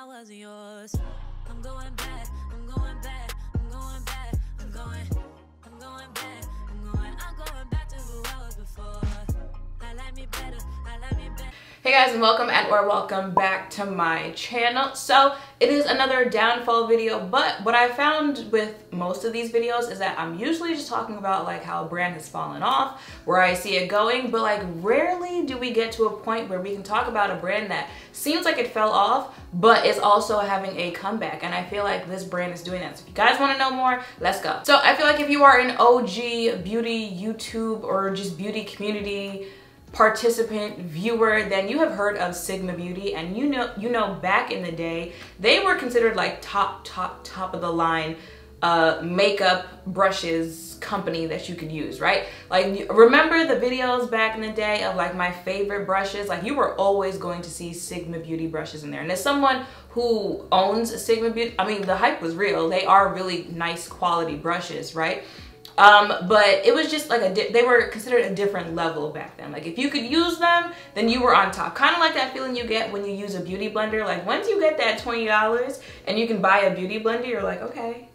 I wasn't yours. I'm going back, I'm going back, I'm going back, I'm going back, I'm going back to who I was before. I like me better, I like me better. Hey guys, and welcome back to my channel. So it is another downfall video, but what I found with most of these videos is that I'm usually just talking about like how a brand has fallen off, where I see it going, but like rarely do we get to a point where we can talk about a brand that seems like it fell off, but is also having a comeback. And I feel like this brand is doing that. So if you guys want to know more, let's go. So I feel like if you are an OG beauty YouTube or just beauty community participant, viewer, then you have heard of Sigma Beauty, and you know back in the day they were considered like top of the line makeup brushes company that you could use, right? Like, remember the videos back in the day of like my favorite brushes? Like, you were always going to see Sigma Beauty brushes in there. And as someone who owns a Sigma Beauty, I mean, the hype was real. They are really nice quality brushes, right? But it was just like they were considered a different level back then. Like, if you could use them, then you were on top. Kind of like that feeling you get when you use a beauty blender. Like, once you get that $20 and you can buy a beauty blender, you're like, okay,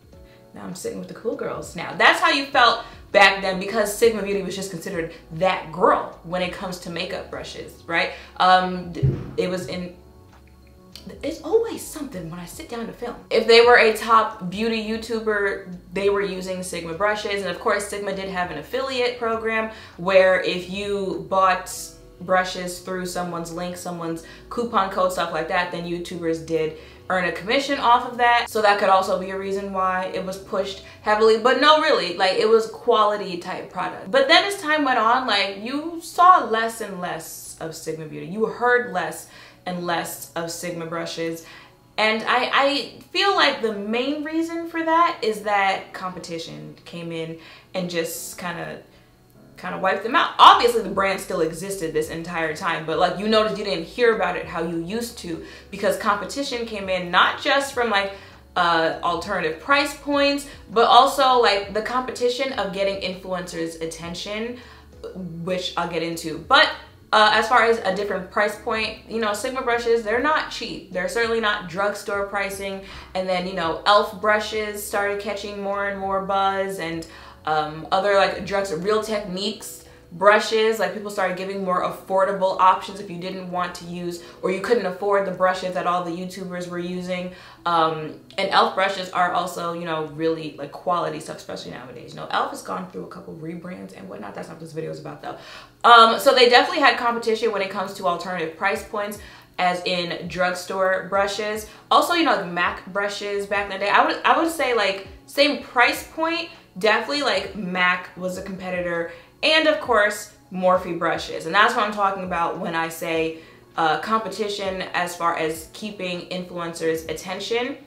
now I'm sitting with the cool girls. Now that's how you felt back then, because Sigma Beauty was just considered that girl when it comes to makeup brushes, right? It's always something when I sit down to film. If they were a top beauty YouTuber, they were using Sigma brushes. And of course, Sigma did have an affiliate program where if you bought brushes through someone's link, someone's coupon code, stuff like that, then YouTubers did earn a commission off of that. So that could also be a reason why it was pushed heavily. But no, really, like, it was quality type product. But then as time went on, like, you saw less and less of Sigma Beauty. You heard less and less of Sigma brushes. And I feel like the main reason for that is that competition came in and just kind of wiped them out. Obviously the brand still existed this entire time, but like, you noticed you didn't hear about it how you used to, because competition came in, not just from like alternative price points, but also like the competition of getting influencers' attention, which I'll get into. But as far as a different price point, you know, Sigma brushes, they're not cheap. They're certainly not drugstore pricing. And then, you know, e.l.f. brushes started catching more and more buzz, and other like Real Techniques brushes, like, people started giving more affordable options if you didn't want to use, or you couldn't afford the brushes that all the YouTubers were using. And e.l.f. brushes are also, you know, really like quality stuff, especially nowadays. You know, e.l.f. has gone through a couple rebrands and whatnot. That's not what this video is about though. So they definitely had competition when it comes to alternative price points, as in drugstore brushes. Also, you know, like MAC brushes back in the day. I would say like same price point, definitely like MAC was a competitor, and of course Morphe brushes. And that's what I'm talking about when I say competition as far as keeping influencers' attention.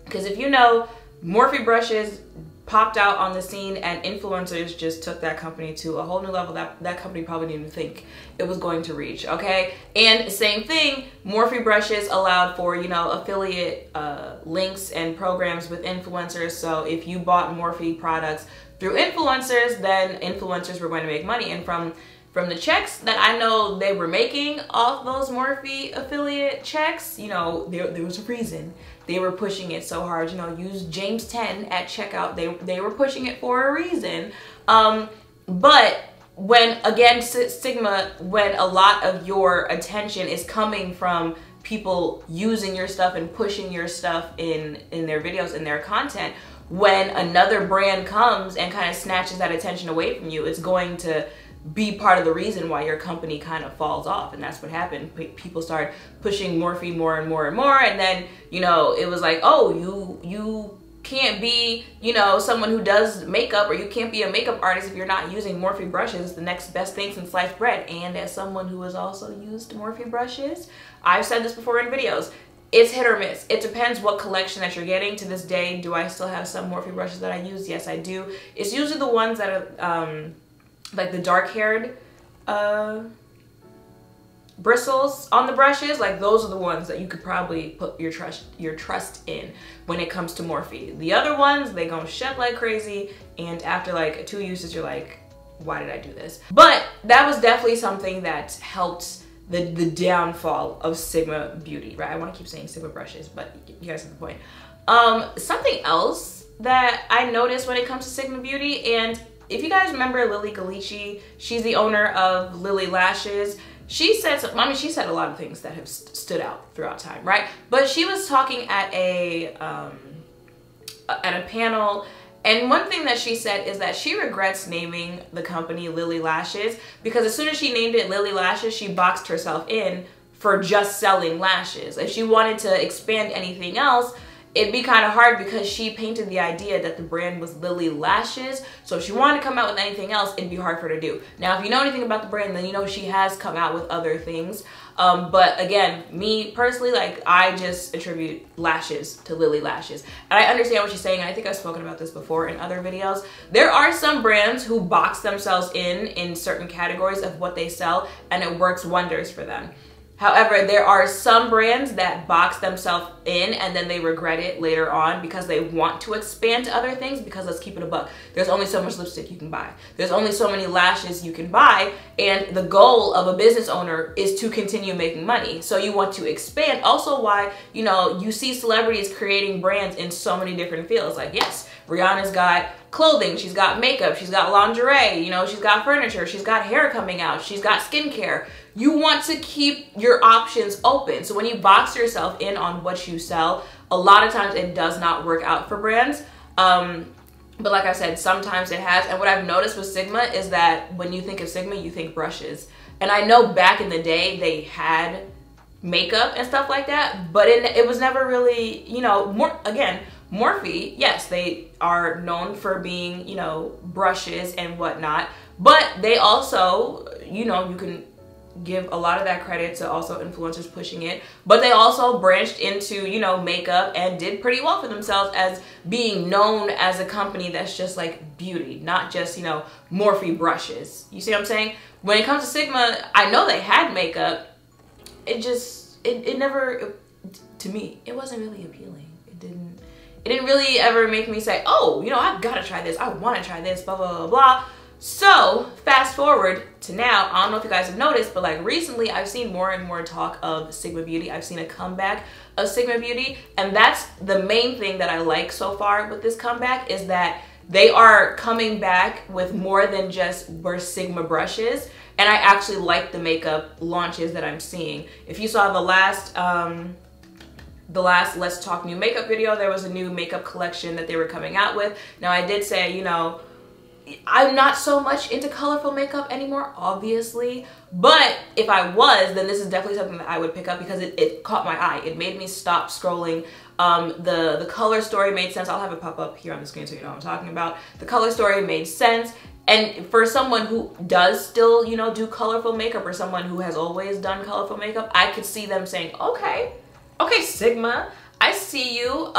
Because if you know, Morphe brushes popped out on the scene and influencers just took that company to a whole new level that company probably didn't even think it was going to reach, okay? And same thing, Morphe brushes allowed for, you know, affiliate links and programs with influencers. So if you bought Morphe products through influencers, then influencers were going to make money. And from the checks that I know they were making off those Morphe affiliate checks, you know, there was a reason they were pushing it so hard. You know, use James 10 at checkout. They were pushing it for a reason. But when, again, Sigma, when a lot of your attention is coming from people using your stuff and pushing your stuff in their videos and their content, when another brand comes and kind of snatches that attention away from you, it's going to be part of the reason why your company kind of falls off. And that's what happened. People started pushing Morphe more and more and more, and then, you know, it was like, oh, you can't be, you know, someone who does makeup, or you can't be a makeup artist if you're not using Morphe brushes. The next best thing since sliced bread. And as someone who has also used Morphe brushes, I've said this before in videos, it's hit or miss. It depends what collection that you're getting. To this day, do I still have some Morphe brushes that I use? Yes, I do. It's usually the ones that are like the dark-haired bristles on the brushes. Like, those are the ones that you could probably put your trust in when it comes to Morphe. The other ones, they gonna shed like crazy, and after like 2 uses, you're like, why did I do this? But that was definitely something that helped the downfall of Sigma Beauty, right? I want to keep saying Sigma brushes, but you guys get the point. Something else that I noticed when it comes to Sigma Beauty, and if you guys remember Lily Galici, she's the owner of Lily Lashes. She said, she said a lot of things that have stood out throughout time, right? But she was talking at a panel, and one thing that she said is that she regrets naming the company Lily Lashes, because as soon as she named it Lily Lashes, she boxed herself in for just selling lashes. If she wanted to expand anything else, it'd be kind of hard, because she painted the idea that the brand was Lily Lashes. So if she wanted to come out with anything else, it'd be hard for her to do. Now, if you know anything about the brand, then you know she has come out with other things. But again, me personally, like, I just attribute lashes to Lily Lashes. And I understand what she's saying. And I think I've spoken about this before in other videos. There are some brands who box themselves in certain categories of what they sell, and it works wonders for them. However, there are some brands that box themselves in and then they regret it later on because they want to expand to other things, because let's keep it a buck. There's only so much lipstick you can buy. There's only so many lashes you can buy, and the goal of a business owner is to continue making money. So you want to expand. Also why, you know, you see celebrities creating brands in so many different fields. Like, yes, Rihanna's got clothing, she's got makeup, she's got lingerie, you know, she's got furniture, she's got hair coming out, she's got skincare. You want to keep your options open. So when you box yourself in on what you sell, a lot of times it does not work out for brands. But like I said, sometimes it has. And what I've noticed with Sigma is that when you think of Sigma, you think brushes. And I know back in the day they had makeup and stuff like that, but it was never really, you know, Morphe, yes, they are known for being, you know, brushes and whatnot, but they also, you know, you can give a lot of that credit to also influencers pushing it, but they also branched into, you know, makeup and did pretty well for themselves as being known as a company that's just like beauty, not just, you know, Morphe brushes. You see what I'm saying? When it comes to Sigma, I know they had makeup. It never, to me, it wasn't really appealing. It didn't really ever make me say, oh, you know, I've got to try this. I want to try this, blah, blah, blah, blah. So fast forward to now, I don't know if you guys have noticed, but like recently I've seen more and more talk of Sigma Beauty. I've seen a comeback of Sigma Beauty, and that's the main thing that I like so far with this comeback, is that they are coming back with more than just we're Sigma brushes. And I actually like the makeup launches that I'm seeing. If you saw the last Let's Talk New Makeup video, there was a new makeup collection that they were coming out with. Now I did say, you know, I'm not so much into colorful makeup anymore, obviously, but if I was, then this is definitely something that I would pick up, because it caught my eye. It made me stop scrolling. The color story made sense. I'll have it pop up here on the screen so you know what I'm talking about. The color story made sense. And for someone who does still, you know, do colorful makeup, or someone who has always done colorful makeup, I could see them saying, okay, Sigma, I see you.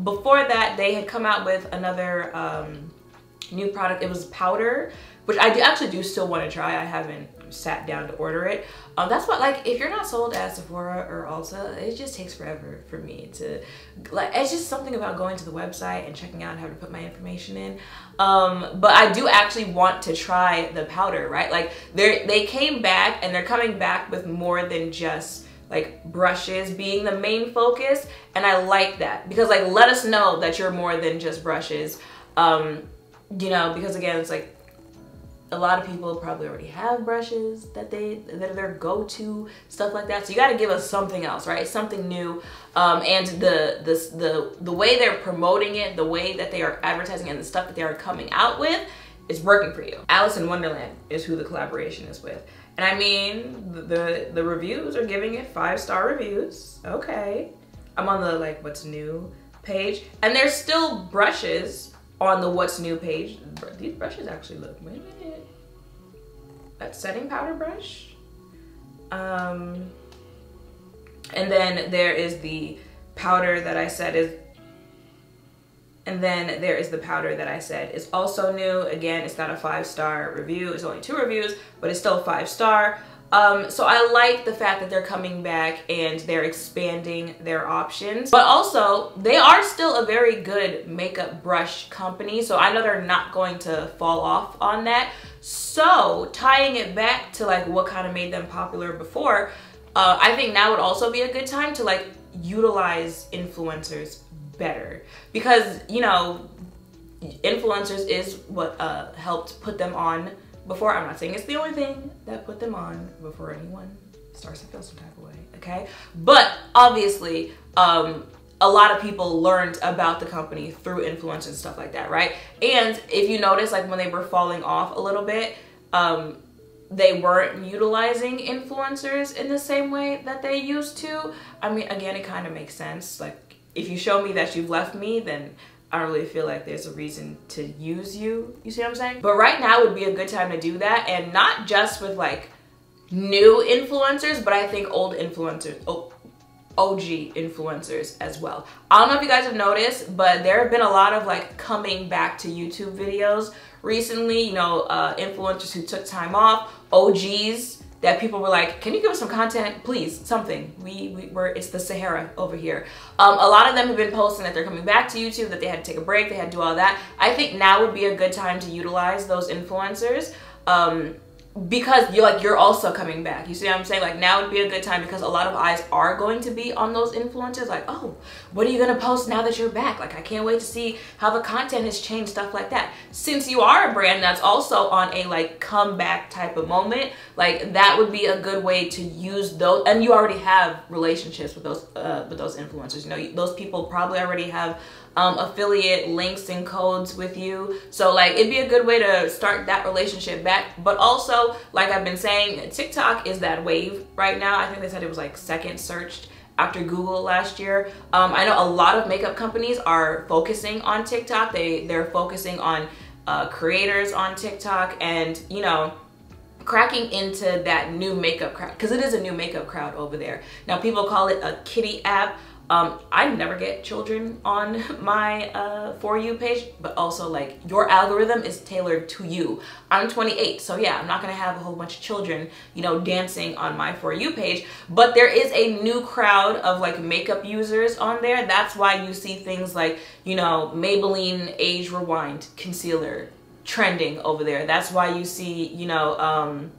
Before that, they had come out with another new product. It was powder, which I actually do still want to try. I haven't sat down to order it. That's what, like, if you're not sold at Sephora or Ulta, it just takes forever for me to, like, it's just something about going to the website and checking out how to put my information in. But I do actually want to try the powder, right? Like, they came back, and they're coming back with more than just like brushes being the main focus, and I like that, because like, let us know that you're more than just brushes. You know, because again, it's like a lot of people probably already have brushes that are their go-to, stuff like that. So you got to give us something else, right? Something new. And the way they're promoting it, the way that they are advertising, and the stuff that they are coming out with is working for you. Alice in Wonderland is who the collaboration is with. And I mean, the reviews are giving it 5-star reviews. Okay. I'm on the like what's new page, and there's still brushes on the what's new page. These brushes actually look, wait a minute. That setting powder brush. And then there is the powder that I said is, also new. Again, it's got a 5-star review. It's only 2 reviews, but it's still 5-star. So I like the fact that they're coming back and they're expanding their options, but also they are still a very good makeup brush company. So I know they're not going to fall off on that. So tying it back to like what kind of made them popular before, I think now would also be a good time to like utilize influencers better, because you know, influencers is what helped put them on before. I'm not saying it's the only thing that put them on before anyone starts to feel some type of way, okay? But obviously, a lot of people learned about the company through influencers and stuff like that, right? And if you notice, like when they were falling off a little bit, they weren't utilizing influencers in the same way that they used to. I mean, again, it kind of makes sense. Like, if you show me that you've left me, then I don't really feel like there's a reason to use you. You see what I'm saying? But right now would be a good time to do that, and not just with like new influencers, but I think old influencers, OG influencers as well. I don't know if you guys have noticed, but there have been a lot of like coming back to YouTube videos recently, you know, influencers who took time off, OGs that people were like, can you give us some content, please, something. We're it's the Sahara over here. A lot of them have been posting that they're coming back to YouTube, that they had to take a break, they had to do all that. I think now would be a good time to utilize those influencers, because you're also coming back. You see what I'm saying? Like, now would be a good time because a lot of eyes are going to be on those influencers. Like, oh, what are you gonna post now that you're back? Like, I can't wait to see how the content has changed, stuff like that. Since you are a brand that's also on a like comeback type of moment, like that would be a good way to use those. And you already have relationships with those influencers. You know, those people probably already have affiliate links and codes with you, so like it'd be a good way to start that relationship back. But also, like I've been saying, TikTok is that wave right now. I think they said it was like second searched after Google last year. I know a lot of makeup companies are focusing on TikTok. They're focusing on creators on TikTok, and you know, cracking into that new makeup crowd, because it is a new makeup crowd over there. Now people call it a kiddie app. I never get children on my For You page, but also like your algorithm is tailored to you. I'm 28, so yeah, I'm not gonna have a whole bunch of children, you know, dancing on my For You page, but there is a new crowd of like makeup users on there. That's why you see things like, you know, Maybelline Age Rewind Concealer trending over there. That's why you see, you know,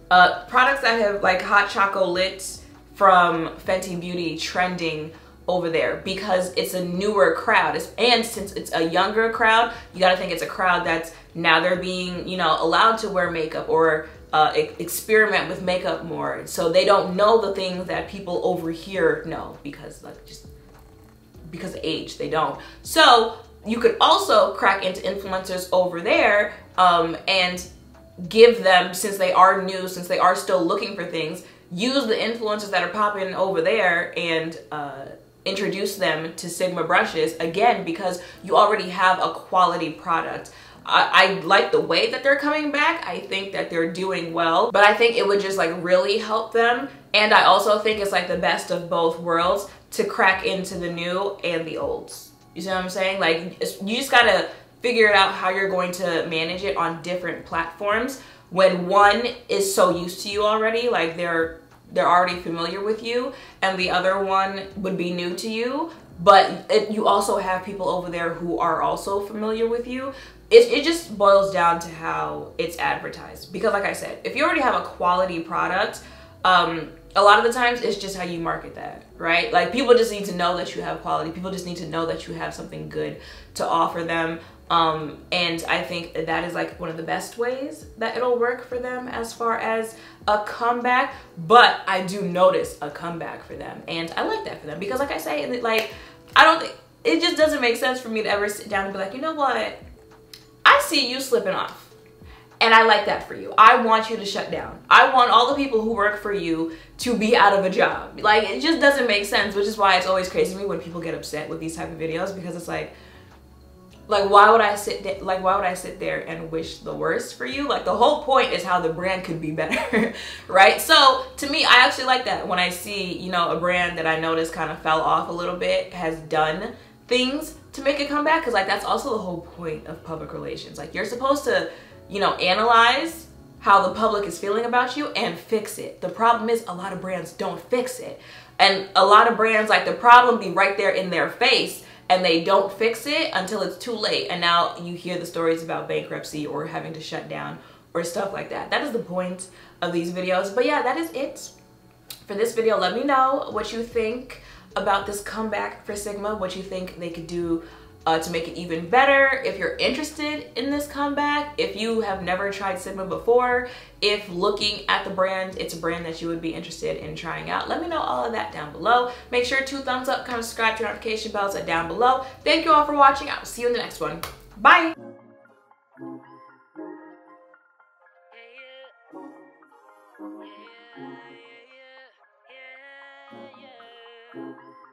products that have like hot chocolate from Fenty Beauty trending over there, because it's a newer crowd. And since it's a younger crowd, you gotta think it's a crowd that's now they're being, you know, allowed to wear makeup or experiment with makeup more. So they don't know the things that people over here know, because like just because of age, they don't. So you could also crack into influencers over there and give them, since they are new, since they are still looking for things, use the influencers that are popping over there and introduce them to Sigma brushes, again, because you already have a quality product. I like the way that they're coming back. I think that they're doing well, but I think it would just like really help them. And I also think it's like the best of both worlds to crack into the new and the olds. You see what I'm saying? Like, you just gotta figure it out how you're going to manage it on different platforms. When one is so used to you already, like they're already familiar with you, and the other one would be new to you, but you also have people over there who are also familiar with you. It just boils down to how it's advertised, because like I said, if you already have a quality product, a lot of the times it's just how you market that, right? Like, people just need to know that you have quality. People just need to know that you have something good to offer them. And I think that is like one of the best ways that it'll work for them as far as a comeback. But I do notice a comeback for them, and I like that for them, because like I say, like, I don't think, it just doesn't make sense for me to ever sit down and be like, you know what, I see you slipping off, and I like that for you. I want you to shut down. I want all the people who work for you to be out of a job. Like, it just doesn't make sense, which is why it's always crazy to me when people get upset with these type of videos, because it's like why would I sit there and wish the worst for you? Like, the whole point is how the brand could be better, right? So to me, I actually like that when I see, you know, a brand that I noticed kind of fell off a little bit has done things to make a comeback, because like that's also the whole point of public relations. Like, you're supposed to, you know, analyze how the public is feeling about you and fix it. The problem is a lot of brands don't fix it, and a lot of brands, like, the problem be right there in their face, and they don't fix it until it's too late. And now you hear the stories about bankruptcy or having to shut down or stuff like that. That is the point of these videos. But yeah, that is it for this video. Let me know what you think about this comeback for Sigma, what you think they could do to make it even better. If you're interested in this comeback, if you have never tried Sigma before, if looking at the brand, it's a brand that you would be interested in trying out, let me know all of that down below. Make sure to thumbs up, comment, subscribe, turn notification bells are down below. Thank you all for watching. I will see you in the next one. Bye. Yeah, yeah, yeah, yeah, yeah.